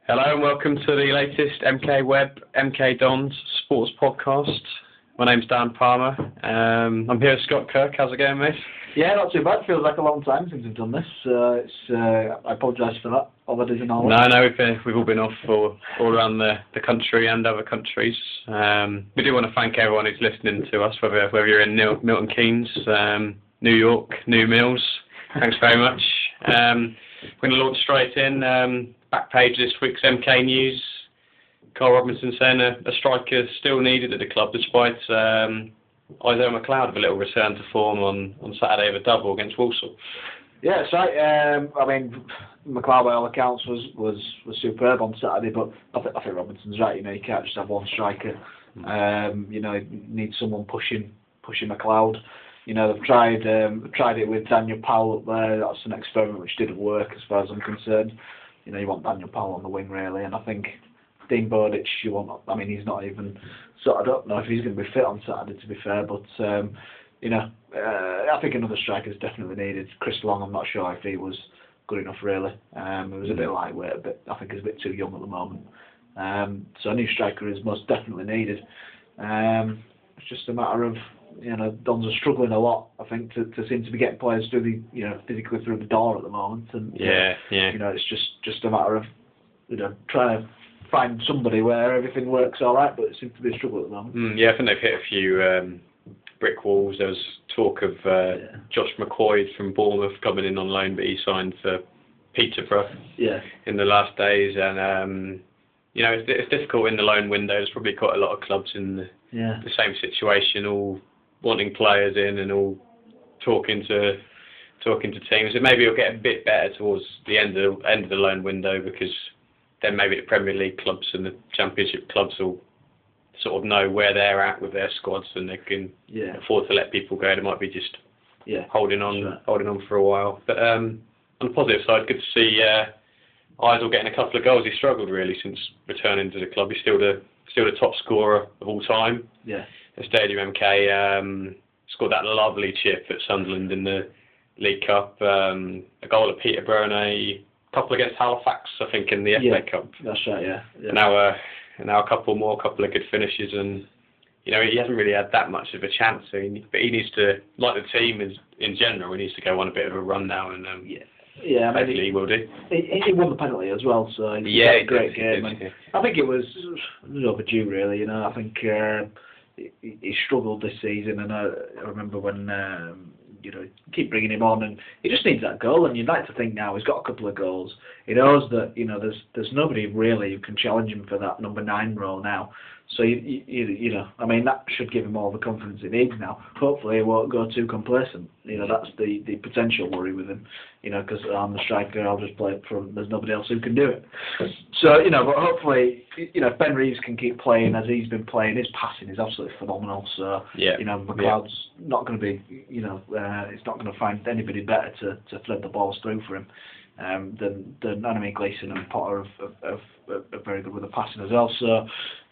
Hello and welcome to the latest MK Web, MK Dons Sports Podcast. My name's Dan Palmer. I'm here with Scott Kirk. How's it going, mate? Yeah, not too bad. Feels like a long time since we've done this. I apologise for that. Holidays and all that. No, we've all been off all around the country and other countries. We do want to thank everyone who's listening to us, whether you're in Milton Keynes, New York, New Mills. Thanks very much. We're going to launch straight in. Back page this week's MK News. Carl Robinson saying a striker still needed at the club despite Isaiah McLeod with a little return to form on Saturday with a double against Walsall. Yeah, that's right. I mean, McLeod by all accounts was superb on Saturday, but I think Robinson's right. You know, you can't just have one striker. You know, you need someone pushing McLeod. You know, they've tried it with Daniel Powell up there. That's an experiment which didn't work as far as I'm concerned. You know, you want Daniel Powell on the wing really, and I think Dean Bowditch, you want. I mean, he's not even. So I don't know if he's going to be fit on Saturday, to be fair. But you know, I think another striker is definitely needed. Chris Long, I'm not sure if he was good enough really. He was a bit lightweight, but I think he's a bit too young at the moment. So a new striker is most definitely needed. It's just a matter of, you know, Dons are struggling a lot, I think, to seem to be getting players through the, you know, physically through the door at the moment. And yeah. You know, it's just a matter of, you know, trying to find somebody where everything works all right, but it seems to be a struggle at the moment. Yeah, I think they've hit a few brick walls. There was talk of Josh McCoy from Bournemouth coming in on loan, but he signed for Peterborough in the last days. And you know, it's difficult in the loan window. There's probably quite a lot of clubs in the same situation, all wanting players in and all talking to teams. And maybe it'll get a bit better towards the end of the loan window, because then maybe the Premier League clubs and the Championship clubs will sort of know where they're at with their squads, and they can afford to let people go. They might be just holding on for a while. But on the positive side, good to see Eisel getting a couple of goals. He struggled really since returning to the club. He's still the top scorer of all time. Yeah. The stadiummk scored that lovely chip at Sunderland in the League Cup. A goal at Peterborough and a couple against Halifax, I think, in the FA Cup. That's right. Yeah. Now a couple of good finishes, and you know, he hasn't really had that much of a chance. So but he needs to, like the team in general, he needs to go on a bit of a run now, and I mean, hopefully he will do. He won the penalty as well, so he had a great game. I think it was overdue, really. You know, I think he struggled this season, and I remember when you know, keep bringing him on, and he just needs that goal. And you'd like to think now he's got a couple of goals. He knows that, you know, there's nobody really who can challenge him for that number 9 role now. So you know, I mean, that should give him all the confidence he needs now. Hopefully he won't go too complacent. You know, that's the potential worry with him. You know, because I'm the striker, I'll just play up front. There's nobody else who can do it. So, you know, but hopefully, you know, if Ben Reeves can keep playing as he's been playing, his passing is absolutely phenomenal. So, you know, McLeod's not going to be, you know, it's not going to find anybody better to thread the balls through for him than Anime Gleeson and Potter are very good with the passing as well. So,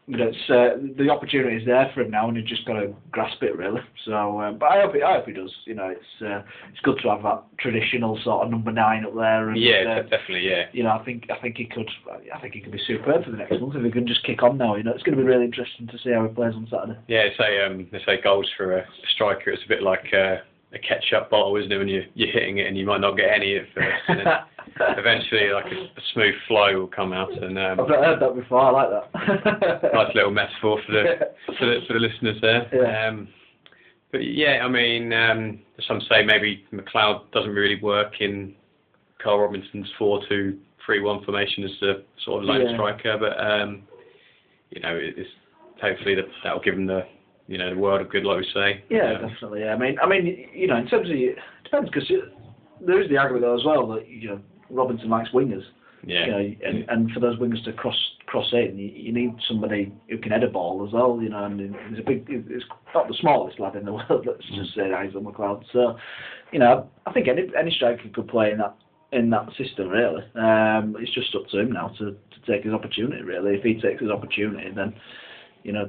you know, it's the opportunity is there for him now, and he's just got to grasp it really. So, but I hope he does. You know, it's good to have that traditional sort of number 9 up there. And, definitely. You know, I think he could be superb for the next month if he can just kick on now. You know, it's going to be really interesting to see how he plays on Saturday. Yeah, they say goals for a striker. It's a bit like a ketchup bottle, isn't it? When you're hitting it and you might not get any at first, and then eventually like a smooth flow will come out. And I've not heard that before. I like that. Nice little metaphor for the listeners there. Yeah. But yeah, I mean, some say maybe McLeod doesn't really work in Carl Robinson's 4-2-3-1 formation as the sort of lone striker, but you know, it's hopefully that'll give him the world of good, like we say. Yeah, definitely. Yeah. I mean, you know, in terms of it depends, because there is the argument though as well that, you know, Robinson likes wingers. Yeah. You know, and for those wingers to cross in, you need somebody who can head a ball as well. You know, and he's not the smallest lad in the world. Let's just say that, he's on McLeod. So, you know, I think any striker could play in that system really. It's just up to him now to take his opportunity really. If he takes his opportunity, then, you know,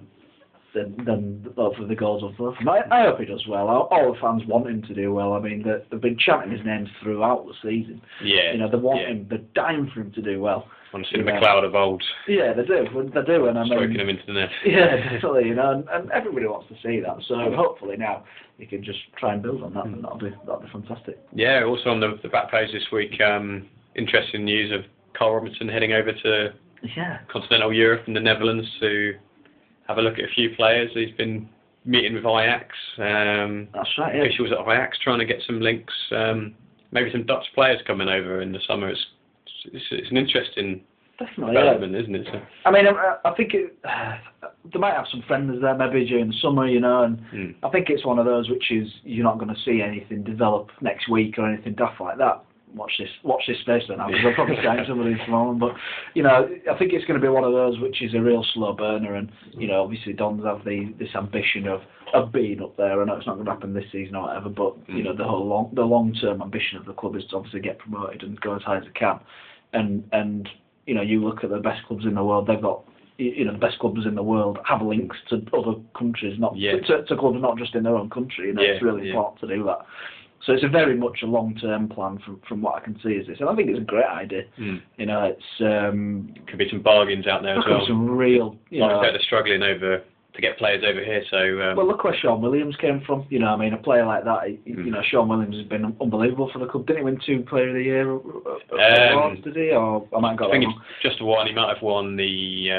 than hopefully the goals will flow from. I hope he does well. All the fans want him to do well. I mean, they've been chanting his name throughout the season. Yeah. You know, they want him. They're dying for him to do well. Want to see the McLeod of old. Yeah, they do. And I mean, stroking him into the net. Yeah, definitely. You know, and everybody wants to see that. So hopefully now we can just try and build on that, and that'll be fantastic. Yeah. Also on the back page this week, interesting news of Carl Robinson heading over to continental Europe and the Netherlands to have a look at a few players. He's been meeting with Ajax. That's right. Yeah. Officials at Ajax trying to get some links. Maybe some Dutch players coming over in the summer. It's an interesting development, isn't it? So. I mean, I think they might have some friends there maybe during the summer, you know, and I think it's one of those which is you're not going to see anything develop next week or anything daft like that. Watch this space then, because I'll probably sign somebody tomorrow. But you know, I think it's going to be one of those which is a real slow burner, and you know, obviously Dons have this ambition of being up there. I know it's not going to happen this season or whatever, but you know, the long-term ambition of the club is to obviously get promoted and go as high as they can. And you know, you look at the best clubs in the world, they've got, you know, the best clubs in the world have links to other countries, not to clubs not just in their own country. You know, it's really important to do that. So it's a very much a long-term plan from what I can see as this, and I think it's a great idea. You know, it's could be some bargains out there as well. Some real, you know, they're struggling to get players over here. So well, look where Sean Williams came from. You know, I mean, a player like that. You know, Sean Williams has been unbelievable for the club. Didn't he win 2 Player of the Year awards? Did he? Or I might have got that wrong. Just one. He might have won he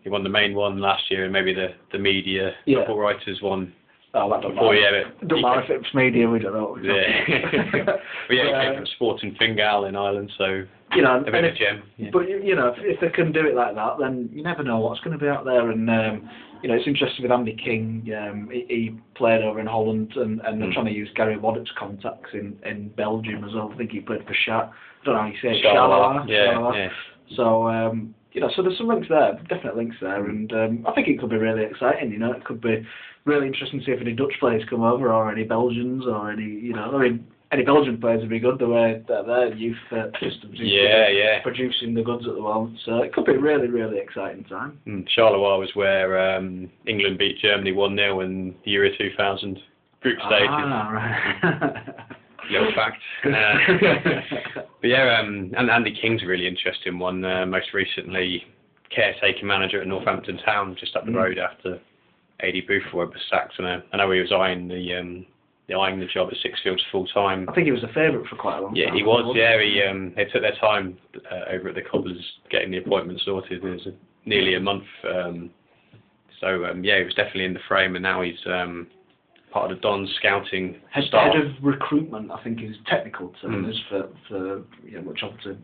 won the main one last year, and maybe the media football writers one. Oh, that don't matter. Don't matter if it's media, we don't know. But he came from Sporting Fingal in Ireland, so you know, a bit of a gem. Yeah. But you know, if they can do it like that, then you never know what's going to be out there. And you know, it's interesting with Andy King. He played over in Holland, and they're trying to use Gary Waddock's contacts in Belgium as well. I think he played for I don't know how you say it. Charleroi. Yeah. So you know, so there's some links there, definite links there, and I think it could be really exciting. You know, it could be really interesting to see if any Dutch players come over, or any Belgians, or any, you know, I mean, any Belgian players would be good, the way that their youth systems producing the goods at the moment. So it could be a really, really exciting time. Charleroi was where England beat Germany 1-0 in the Euro 2000 group stage. Right. Little fact. But yeah, and Andy King's a really interesting one. Most recently, caretaker manager at Northampton Town, just up the road after AD Boothroyd was sacked. And I know he was eyeing the job at Sixfields full time. I think he was a favourite for quite a long time. Yeah, he was. Yeah, they took their time over at the Cobblers getting the appointment sorted. It was nearly a month. So he was definitely in the frame, and now he's part of the Dons scouting staff. Head of recruitment, I think, is technical term is for which obviously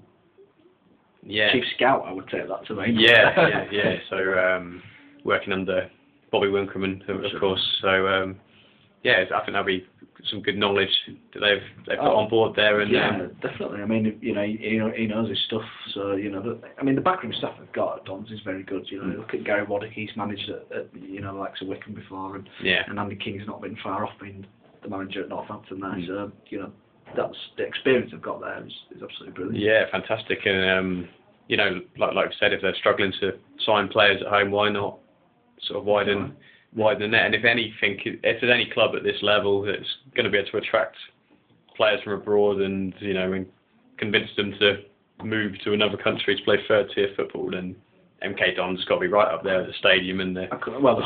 chief scout. I would take that to mean. Yeah. So working under Bobby Winkelman, of course. So I think that'll be some good knowledge that they've got on board there. And definitely. I mean, you know, he knows his stuff. So you know, I mean, the backroom staff they've got at Dons is very good. You know, look at Gary Waddock. He's managed at you know, the likes of Wickham before, and Andy King's not been far off being the manager at Northampton there. So you know, that's the experience they've got there is absolutely brilliant. Yeah, fantastic. And you know, like I said, if they're struggling to sign players at home, why not sort of widen the net? And if there's any club at this level that's going to be able to attract players from abroad and, you know, and convince them to move to another country to play third tier football, then MK Dons got to be right up there at the stadium and the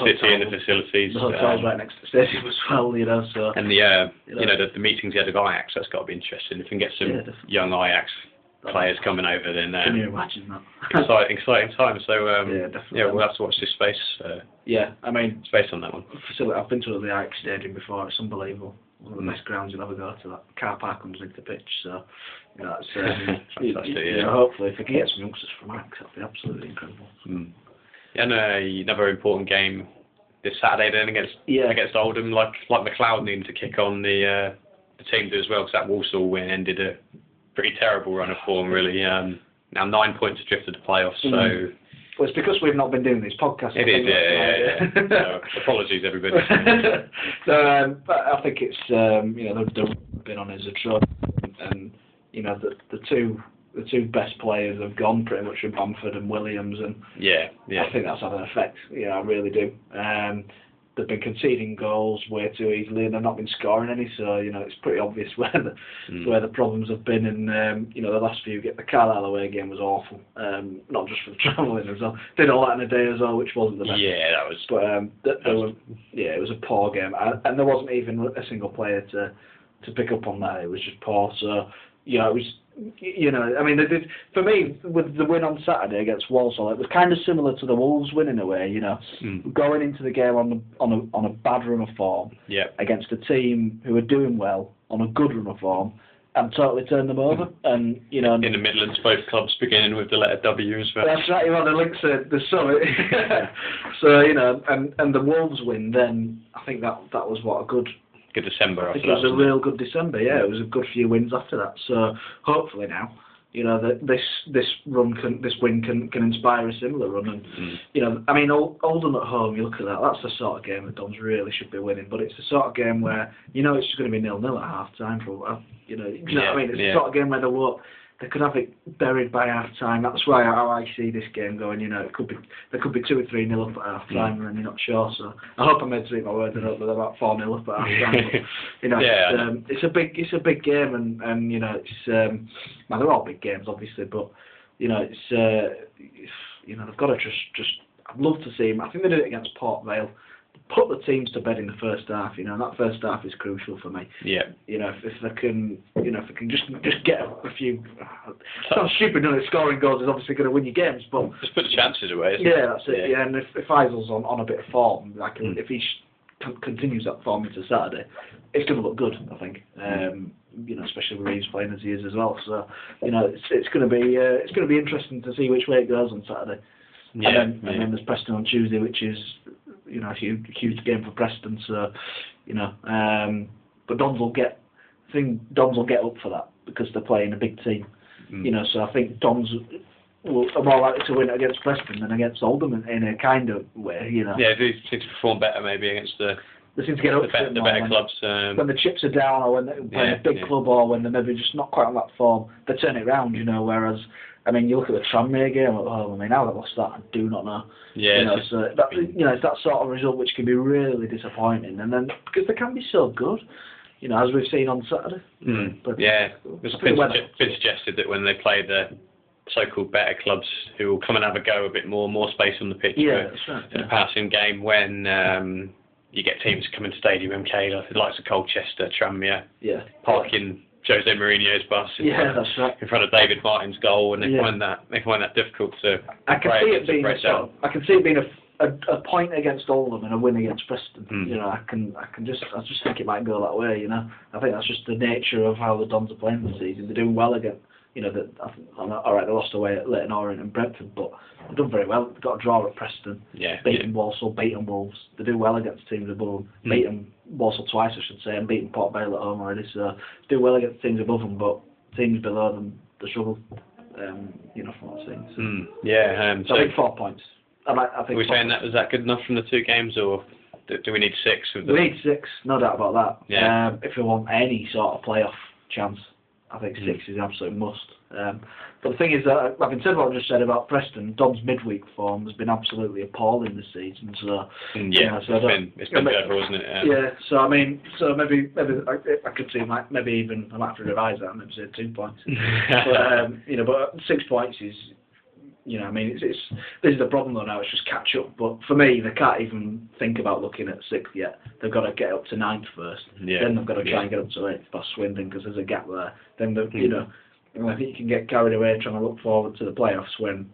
city and the facilities. The hotel's right next to the stadium as well, you know. So and the meetings he had with Ajax, that's got to be interesting. If we can get some young Ajax players coming over, then can you imagine that? exciting time. So definitely. We'll have to watch this space. I mean, space on that one. I've been to the Ajax stadium before. It's unbelievable. One of the best grounds you'll ever go to. That car park underneath the pitch. So you know, that's fantastic. You know, hopefully, if we can get some youngsters from Ajax, that'd be absolutely incredible. And another important game this Saturday then against Oldham, like McLeod needing to kick on the team do as well, because that Walsall win ended a pretty terrible run of form, really. Now 9 points adrift of the playoffs, so... Well, it's because we've not been doing these podcasts. It is, yeah. So, apologies, everybody. So, but I think it's, you know, they've been on as a trope, and, you know, the two the two best players have gone pretty much with Bamford and Williams, and I think that's had an effect. Yeah, I really do. They've been conceding goals way too easily, and they've not been scoring any. So it's pretty obvious where the problems have been. And the last few, the Carlisle away game was awful. Not just for the travelling as well. Did a lot in a day as well, which wasn't the best. Yeah, that was. But it was a poor game, and there wasn't even a single player to pick up on that. It was just poor. So it was. I mean, for me, with the win on Saturday against Walsall, it was kind of similar to the Wolves win in a way. Going into the game on a bad run of form against a team who are doing well on a good run of form, and totally turned them over. And in the Midlands, both clubs beginning with the letter W as well. That's right. The links the summit. So and the Wolves win. Then I think that was what a good December. I think it was a real good December. Yeah, it was a good few wins after that. So hopefully now, that this win can inspire a similar run. And I mean, Oldham at home. You look at that. That's the sort of game that Dons really should be winning. But it's the sort of game where it's just going to be 0-0 at half time for a while. You know what I mean? It's the sort of game where they could have it buried by half time. That's why how I see this game going. There could be 2 or 3-0 up at half time, and then you're not sure. So I hope I made to eat my word and hope they're about 4-0 up at half time. It's a big game, and it's they're all big games obviously, but it's they've got to just. I'd love to see them. I think they did it against Port Vale. Put the teams to bed in the first half, and that first half is crucial for me. Yeah. If they can just get a few. Sounds stupid, scoring goals is obviously going to win your games, but just put the chances away. That's it. Yeah, and if Faisal's on a bit of form, if he continues that form into Saturday, it's going to look good. I think. Especially with Reeves playing as he is as well. So it's going to be interesting to see which way it goes on Saturday. Yeah. And then there's Preston on Tuesday, which is a huge game for Preston. So but Dons will get up for that because they're playing a big team. So I think Dons are more likely to win against Preston than against Oldham in a kind of way. Yeah, they seem to perform better maybe against they seem to get up the better clubs. When the chips are down, or when they're playing a big club, or when they're maybe just not quite on that form, they turn it round. Whereas. I mean, you look at the Tranmere game at home. I mean, how they lost that, I do not know. Yeah. It's that sort of result which can be really disappointing, and then because they can be so good, as we've seen on Saturday. But it's been suggested that when they play the so-called better clubs, who will come and have a go a bit more space on the pitch for the passing game, when you get teams coming to stadiummk, like the likes of Colchester, Tranmere, parking Jose Mourinho's bus in front of David Martin's goal, and they find that difficult to. I can see it being a point against Oldham and a win against Preston. I just think it might go that way. I think that's just the nature of how the Dons are playing this season. They're doing well again. All right, they lost away at Leyton Orient and Brentford, but they've done very well. They've got a draw at Preston, beaten Walsall, beaten Wolves. They do well against teams above them, beaten Walsall twice, I should say, and beaten Port Vale at home already. So they do well against teams above them, but teams below them, they struggle. From what I've seen. So. So I think 4 points. I think. Are we saying that was that good enough from the two games, or do we need 6? We need 6, no doubt about that. Yeah. If we want any sort of playoff chance. I think 6 is an absolute must. But the thing is that, having said what I just said about Preston, Don's midweek form has been absolutely appalling this season. So it's been dreadful, isn't it? Yeah. So I mean, maybe I could see maybe even I might have to revise that and maybe say 2 points. But 6 points is. I mean, this is the problem though now. It's just catch up. But for me, they can't even think about looking at 6th yet. They've got to get up to 9th first. Yeah. Then they've got to try and get up to 8th past Swindon because there's a gap there. Then I think you can get carried away trying to look forward to the playoffs when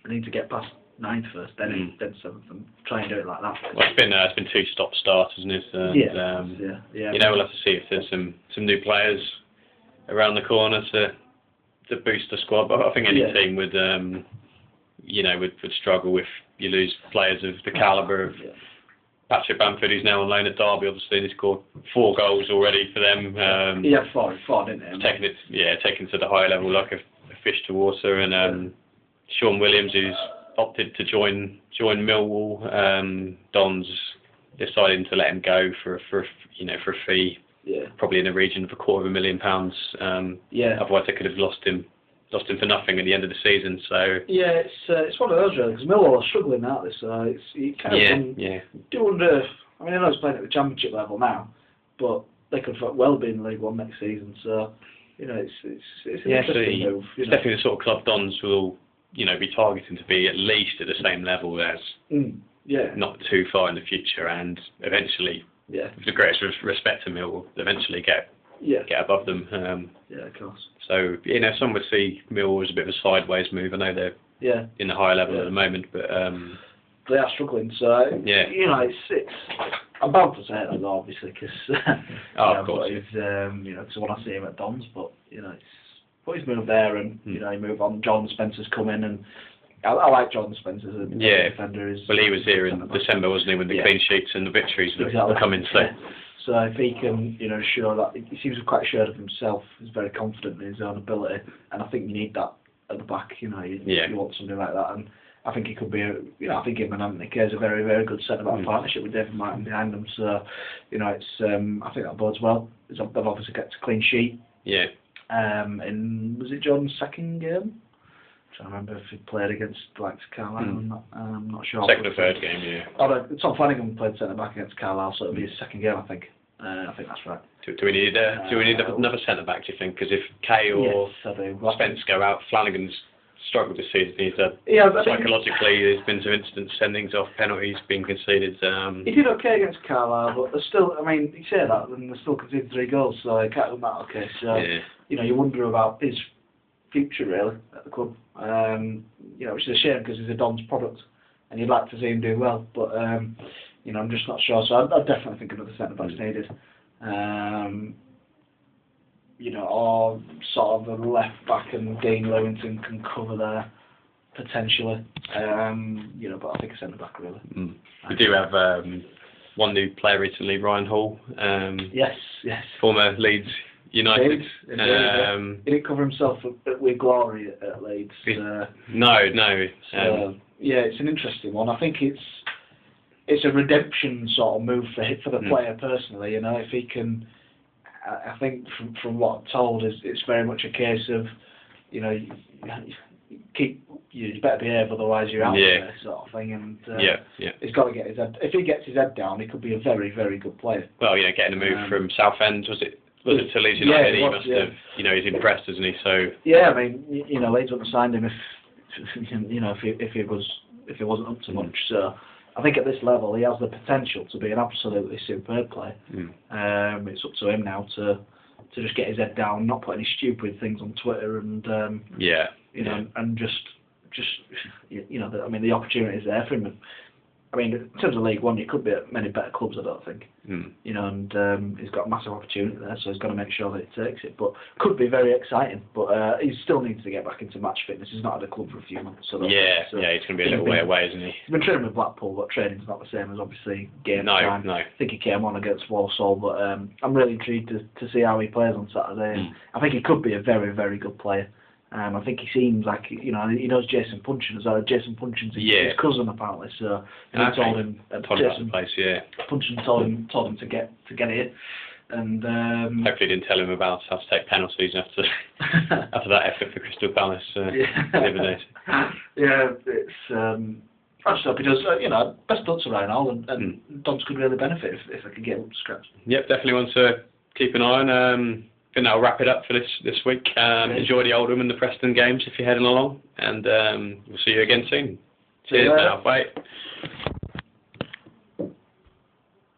they need to get past 9th first, then 7th, and try and do it like that. Well, it's been 2 stop starts, hasn't it? And, we'll have to see if there's some new players around the corner to boost the squad. But I think any team would struggle if you lose players of the calibre of Patrick Bamford, who's now on loan at Derby. Obviously, he scored 4 goals already for them. 4, didn't he? Taken to the higher level like a fish to water. And Sean Williams, who's opted to join Millwall. Don's deciding to let him go for a fee. Yeah. Probably in the region of £250,000. Otherwise, they could have lost him lost him for nothing at the end of the season. So yeah, it's one of those really, because Millwall are struggling out this, so it's you kind of do wonder. I mean, I know he's playing at the Championship level now, but they could well be in League One next season. So it's an interesting move. It's definitely the sort of club Dons will be targeting to be at least at the same level as. Not too far in the future, and eventually, with the greatest respect to Mill, will eventually get above them. Of course. So some would see Mill as a bit of a sideways move. I know they're in the higher level at the moment, but they are struggling. So it's I'm bound to say that obviously, because of course, because I want to see him at Dons, but but he's moved there, and he moved on. John Spencer's come in, and I like Jordan Spencer as a defender. Well, he was here in December, wasn't he, with the clean sheets and the victories were coming. So if he can, show that, he seems quite assured of himself. He's very confident in his own ability, and I think you need that at the back. You want somebody like that, and I think he could be. I think him and Anthony Kerr is a very, very good centre-back partnership with David Martin behind them. So, it's I think that bodes well. They've obviously kept a clean sheet. Yeah. And was it Jordan's second game? I remember if he played against Carlisle. I'm not sure. Second or third game, Tom Flanagan played centre back against Carlisle, so it'll be his second game, I think. I think that's right. Do we need another centre back? Do you think? Because if Kay or Spence go out, Flanagan's struggled this season. Psychologically, there's been some incidents, sendings off, penalties being conceded. He did okay against Carlisle, but there's still. I mean, you say that, and they still conceded 3 goals, so he can't do that okay. So you wonder about his future really at the club, which is a shame because he's a Don's product, and you'd like to see him do well. But I'm just not sure. So I definitely think another centre back's needed. Or sort of a left back, and Dean Lewington can cover there potentially. But I think a centre back really. We do have one new player recently, Ryan Hall. Yes. Former Leeds United. He didn't cover himself with glory at Leeds. No. It's an interesting one. I think it's a redemption sort of move for the player personally. If he can, I think from what I'm told, it's very much a case of, you better behave, otherwise you're out there, sort of thing. And he's got to get his head. If he gets his head down, he could be a very, very good player. Well, getting a move from Southend, was it to Leeds United? He must have, he's impressed, isn't he? So I mean, Leeds wouldn't have signed him if he wasn't up to much. So I think at this level he has the potential to be an absolutely superb player. It's up to him now to just get his head down, not put any stupid things on Twitter, and and just the opportunity is there for him. I mean, in terms of League One, you could be at many better clubs, I don't think. And he's got a massive opportunity there, so he's got to make sure that he takes it. But could be very exciting. But he still needs to get back into match fitness. He's not at the club for a few months. So he's going to be a little way away, isn't he? He's been training with Blackpool, but training's not the same as obviously game time. No. I think he came on against Walsall, but I'm really intrigued to see how he plays on Saturday. I think he could be a very, very good player. I think he seems like he knows Jason Punchin as well. Jason Punchin's his cousin apparently, so he told him. Jason Punchin told him to get it, and hopefully didn't tell him about how to take penalties after that effort for Crystal Palace the other day. It's. I just hope he does. Best luck to Ryan, and Dons could really benefit if they could get up to scratch. Yep, definitely want to keep an eye on. I think that'll wrap it up for this week. Enjoy the Oldham and the Preston games if you're heading along, and we'll see you again soon. Cheers now, bye.